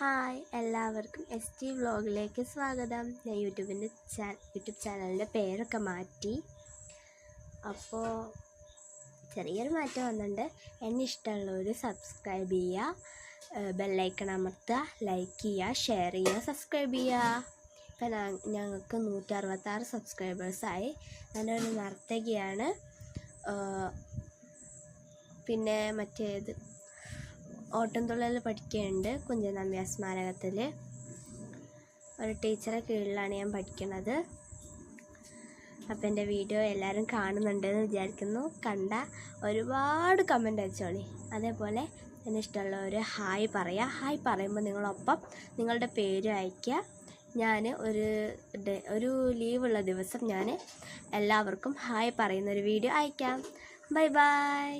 Hi, എല്ലാവർക്കും ST വ്ളോഗിലേക്ക് സ്വാഗതം. ഞാൻ യൂട്യൂബ് ചാനലിൻ്റെ പേരൊക്കെ മാറ്റി. അപ്പോൾ ചെറിയൊരു മാറ്റം വന്നിട്ടുണ്ട്. എന്നെ ഇഷ്ടമുള്ളവർ സബ്സ്ക്രൈബ് ചെയ്യുക, ബെല്ലൈക്കൺ അമർത്തുക, ലൈക്ക് ചെയ്യുക, ഷെയർ ചെയ്യുക, സബ്സ്ക്രൈബ് ചെയ്യുക. ഇപ്പം ഞങ്ങൾക്ക് 166 സബ്സ്ക്രൈബേഴ്സായി. ഞാനൊരു നർത്തകിയാണ്. പിന്നെ മറ്റേത് ഓട്ടംതുള്ളൽ പഠിക്കുന്നുണ്ട് കുഞ്ചൻ നമ്പ്യാർ സ്മാരകത്തിൽ. ഒരു ടീച്ചറെ കീഴിലാണ് ഞാൻ പഠിക്കുന്നത്. അപ്പോൾ എൻ്റെ വീഡിയോ എല്ലാവരും കാണുന്നുണ്ടെന്ന് വിചാരിക്കുന്നു. കണ്ട ഒരുപാട് കമൻ്റ് അയച്ചോളി. അതേപോലെ എന്നെ ഇഷ്ടമുള്ളവർ ഹായ് പറയുക. ഹായ് പറയുമ്പോൾ നിങ്ങളൊപ്പം നിങ്ങളുടെ പേര് അയയ്ക്കുക. ഞാൻ ഒരു ലീവുള്ള ദിവസം ഞാൻ എല്ലാവർക്കും ഹായ് പറയുന്നൊരു വീഡിയോ അയക്കാം. Bye bye.